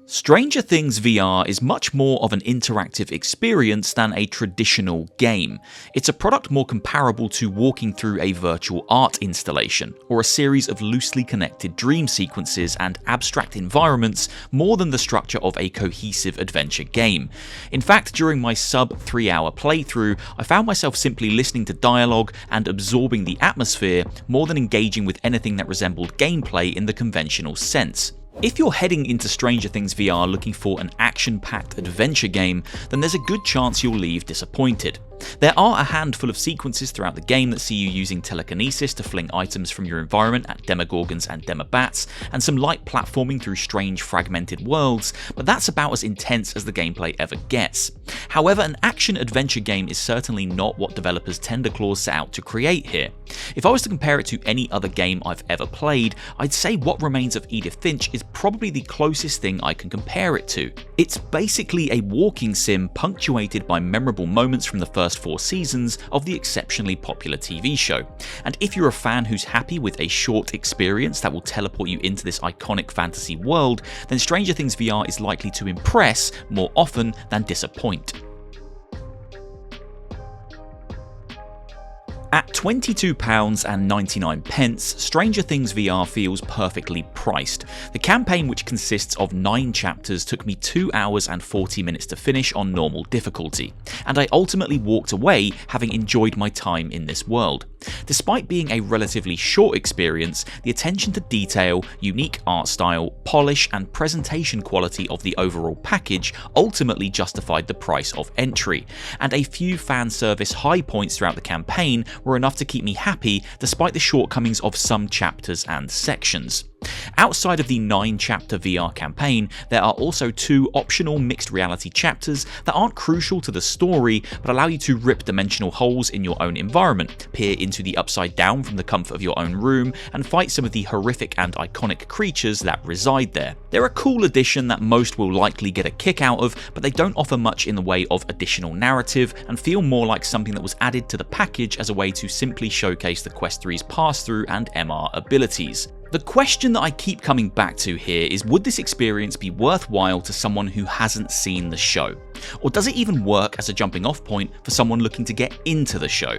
Stranger Things VR is much more of an interactive experience than a traditional game. It's a product more comparable to walking through a virtual art installation, or a series of loosely connected dream sequences and abstract environments more than the structure of a cohesive adventure game. In fact, during my sub 3-hour playthrough, I found myself simply listening to dialogue and absorbing the atmosphere more than engaging with anything that resembled gameplay in the conventional sense. If you're heading into Stranger Things VR looking for an action-packed adventure game, then there's a good chance you'll leave disappointed. There are a handful of sequences throughout the game that see you using telekinesis to fling items from your environment at demogorgons and demobats, and some light platforming through strange fragmented worlds, but that's about as intense as the gameplay ever gets. However, an action-adventure game is certainly not what developers Tenderclaws set out to create here. If I was to compare it to any other game I've ever played, I'd say What Remains of Edith Finch is probably the closest thing I can compare it to. It's basically a walking sim punctuated by memorable moments from the first 4 seasons of the exceptionally popular TV show. And if you're a fan who's happy with a short experience that will teleport you into this iconic fantasy world, then Stranger Things VR is likely to impress more often than disappoint. At £22.99, Stranger Things VR feels perfectly priced. The campaign, which consists of 9 chapters, took me 2 hours and 40 minutes to finish on normal difficulty, and I ultimately walked away having enjoyed my time in this world. Despite being a relatively short experience, the attention to detail, unique art style, polish and presentation quality of the overall package ultimately justified the price of entry, and a few fan service high points throughout the campaign were enough to keep me happy despite the shortcomings of some chapters and sections. Outside of the 9-chapter VR campaign, there are also 2 optional mixed reality chapters that aren't crucial to the story but allow you to rip dimensional holes in your own environment, peer into the Upside Down from the comfort of your own room, and fight some of the horrific and iconic creatures that reside there. They're a cool addition that most will likely get a kick out of, but they don't offer much in the way of additional narrative and feel more like something that was added to the package as a way to simply showcase the Quest 3's pass-through and MR abilities. The question that I keep coming back to here is, would this experience be worthwhile to someone who hasn't seen the show? Or does it even work as a jumping off point for someone looking to get into the show?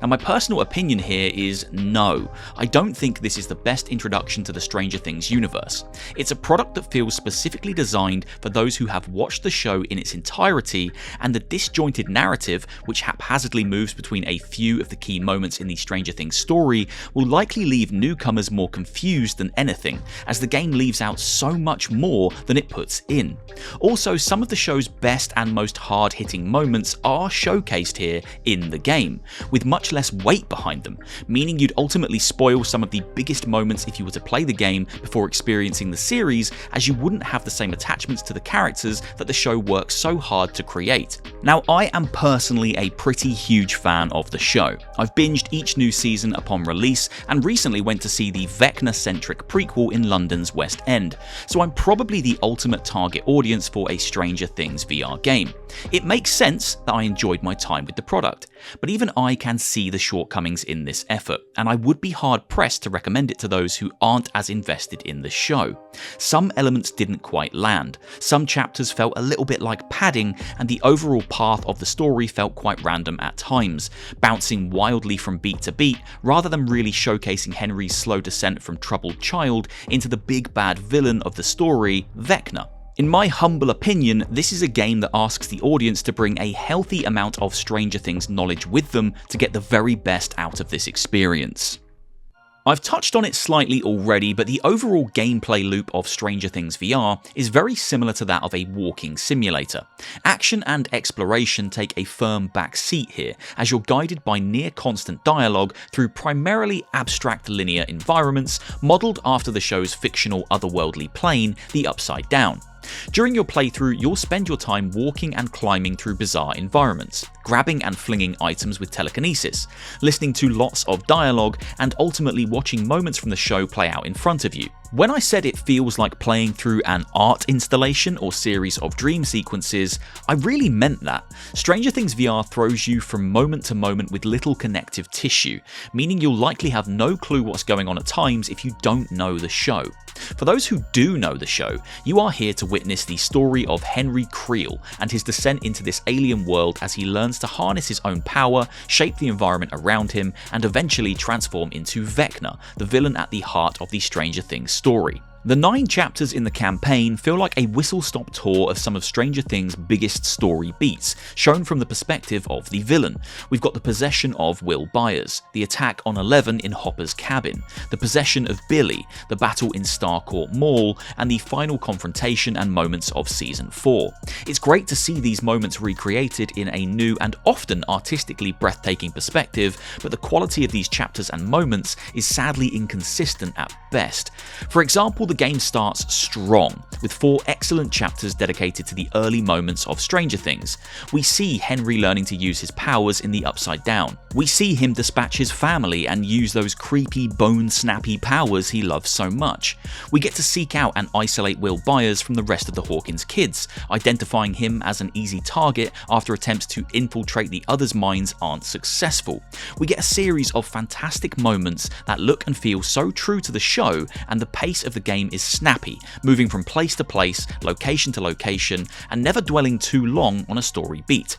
Now, my personal opinion here is no. I don't think this is the best introduction to the Stranger Things universe. It's a product that feels specifically designed for those who have watched the show in its entirety, and the disjointed narrative, which haphazardly moves between a few of the key moments in the Stranger Things story, will likely leave newcomers more confused than anything, as the game leaves out so much more than it puts in. Also, some of the show's best and most hard-hitting moments are showcased here in the game, with much less weight behind them, meaning you'd ultimately spoil some of the biggest moments if you were to play the game before experiencing the series, as you wouldn't have the same attachments to the characters that the show works so hard to create. Now, I am personally a pretty huge fan of the show. I've binged each new season upon release, and recently went to see the Vecna-centric prequel in London's West End, so I'm probably the ultimate target audience for a Stranger Things VR game. It makes sense that I enjoyed my time with the product, but even I can see the shortcomings in this effort, and I would be hard-pressed to recommend it to those who aren't as invested in the show. Some elements didn't quite land, some chapters felt a little bit like padding, and the overall path of the story felt quite random at times, bouncing wildly from beat to beat rather than really showcasing Henry's slow descent from troubled child into the big bad villain of the story, Vecna. In my humble opinion, this is a game that asks the audience to bring a healthy amount of Stranger Things knowledge with them to get the very best out of this experience. I've touched on it slightly already, but the overall gameplay loop of Stranger Things VR is very similar to that of a walking simulator. Action and exploration take a firm back seat here, as you're guided by near constant dialogue through primarily abstract linear environments modelled after the show's fictional otherworldly plane, the Upside Down. During your playthrough, you'll spend your time walking and climbing through bizarre environments, grabbing and flinging items with telekinesis, listening to lots of dialogue, and ultimately watching moments from the show play out in front of you. When I said it feels like playing through an art installation or series of dream sequences, I really meant that. Stranger Things VR throws you from moment to moment with little connective tissue, meaning you'll likely have no clue what's going on at times if you don't know the show. For those who do know the show, you are here to witness the story of Henry Creel and his descent into this alien world as he learns to harness his own power, shape the environment around him, and eventually transform into Vecna, the villain at the heart of the Stranger Things story. The 9 chapters in the campaign feel like a whistle-stop tour of some of Stranger Things' biggest story beats, shown from the perspective of the villain. We've got the possession of Will Byers, the attack on 11 in Hopper's cabin, the possession of Billy, the battle in Starcourt Mall, and the final confrontation and moments of Season 4. It's great to see these moments recreated in a new and often artistically breathtaking perspective, but the quality of these chapters and moments is sadly inconsistent at best. For example, the game starts strong, with 4 excellent chapters dedicated to the early moments of Stranger Things. We see Henry learning to use his powers in the Upside Down. We see him dispatch his family and use those creepy, bone-snappy powers he loves so much. We get to seek out and isolate Will Byers from the rest of the Hawkins kids, identifying him as an easy target after attempts to infiltrate the others' minds aren't successful. We get a series of fantastic moments that look and feel so true to the show, and the pace of the game is snappy, moving from place to place, location to location, and never dwelling too long on a story beat.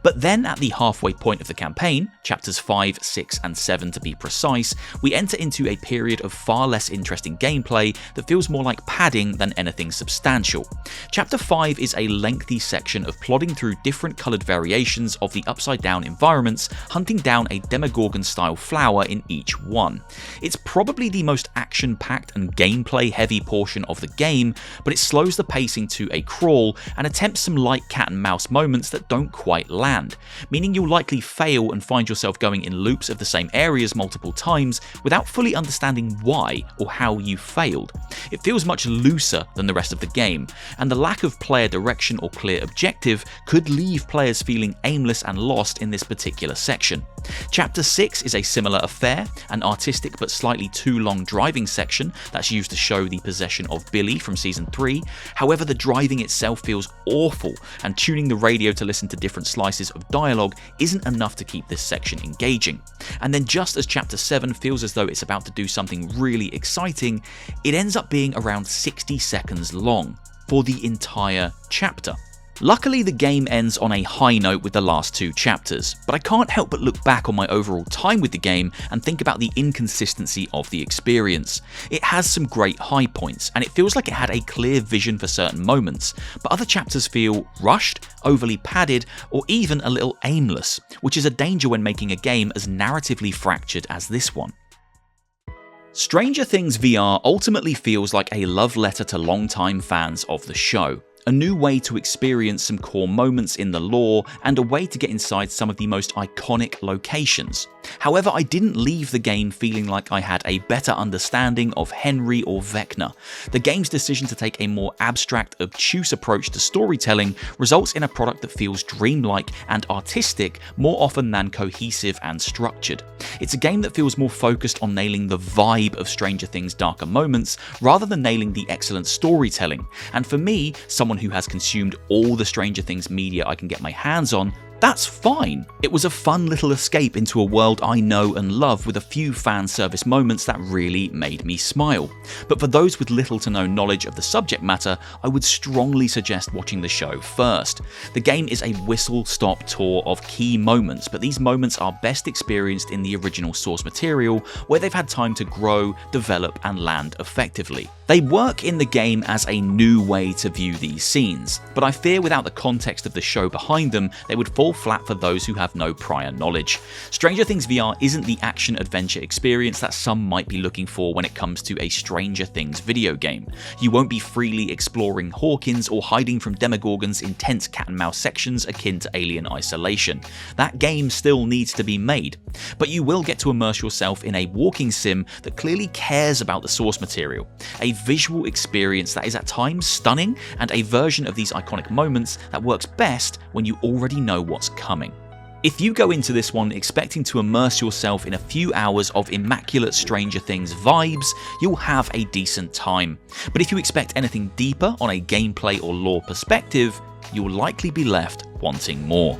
But then at the halfway point of the campaign, chapters 5, 6, and 7 to be precise, we enter into a period of far less interesting gameplay that feels more like padding than anything substantial. Chapter 5 is a lengthy section of plodding through different coloured variations of the Upside Down environments, hunting down a Demogorgon-style flower in each one. It's probably the most action-packed and gameplay-heavy portion of the game, but it slows the pacing to a crawl and attempts some light cat-and-mouse moments that don't quite land, meaning you'll likely fail and find yourself going in loops of the same areas multiple times without fully understanding why or how you failed. It feels much looser than the rest of the game, and the lack of player direction or clear objective could leave players feeling aimless and lost in this particular section. Chapter 6 is a similar affair, an artistic but slightly too long driving section that's used to show the possession of Billy from Season 3. However, the driving itself feels awful, and tuning the radio to listen to different slices of dialogue isn't enough to keep this section engaging. And then just as Chapter 7 feels as though it's about to do something really exciting, it ends up being around 60 seconds long for the entire chapter. Luckily, the game ends on a high note with the last 2 chapters, but I can't help but look back on my overall time with the game and think about the inconsistency of the experience. It has some great high points, and it feels like it had a clear vision for certain moments, but other chapters feel rushed, overly padded, or even a little aimless, which is a danger when making a game as narratively fractured as this one. Stranger Things VR ultimately feels like a love letter to longtime fans of the show. A new way to experience some core moments in the lore, and a way to get inside some of the most iconic locations. However, I didn't leave the game feeling like I had a better understanding of Henry or Vecna. The game's decision to take a more abstract, obtuse approach to storytelling results in a product that feels dreamlike and artistic more often than cohesive and structured. It's a game that feels more focused on nailing the vibe of Stranger Things' darker moments rather than nailing the excellent storytelling, and for me, someone who has consumed all the Stranger Things media I can get my hands on, that's fine. It was a fun little escape into a world I know and love, with a few fan service moments that really made me smile. But for those with little to no knowledge of the subject matter, I would strongly suggest watching the show first. The game is a whistle-stop tour of key moments, but these moments are best experienced in the original source material, where they've had time to grow, develop, and land effectively. They work in the game as a new way to view these scenes, but I fear without the context of the show behind them, they would fall flat for those who have no prior knowledge. Stranger Things VR isn't the action-adventure experience that some might be looking for when it comes to a Stranger Things video game. You won't be freely exploring Hawkins or hiding from Demogorgon's intense cat-and-mouse sections akin to Alien Isolation. That game still needs to be made, but you will get to immerse yourself in a walking sim that clearly cares about the source material, a visual experience that is at times stunning, and a version of these iconic moments that works best when you already know what's coming. If you go into this one expecting to immerse yourself in a few hours of immaculate Stranger Things vibes, you'll have a decent time. But if you expect anything deeper on a gameplay or lore perspective, you'll likely be left wanting more.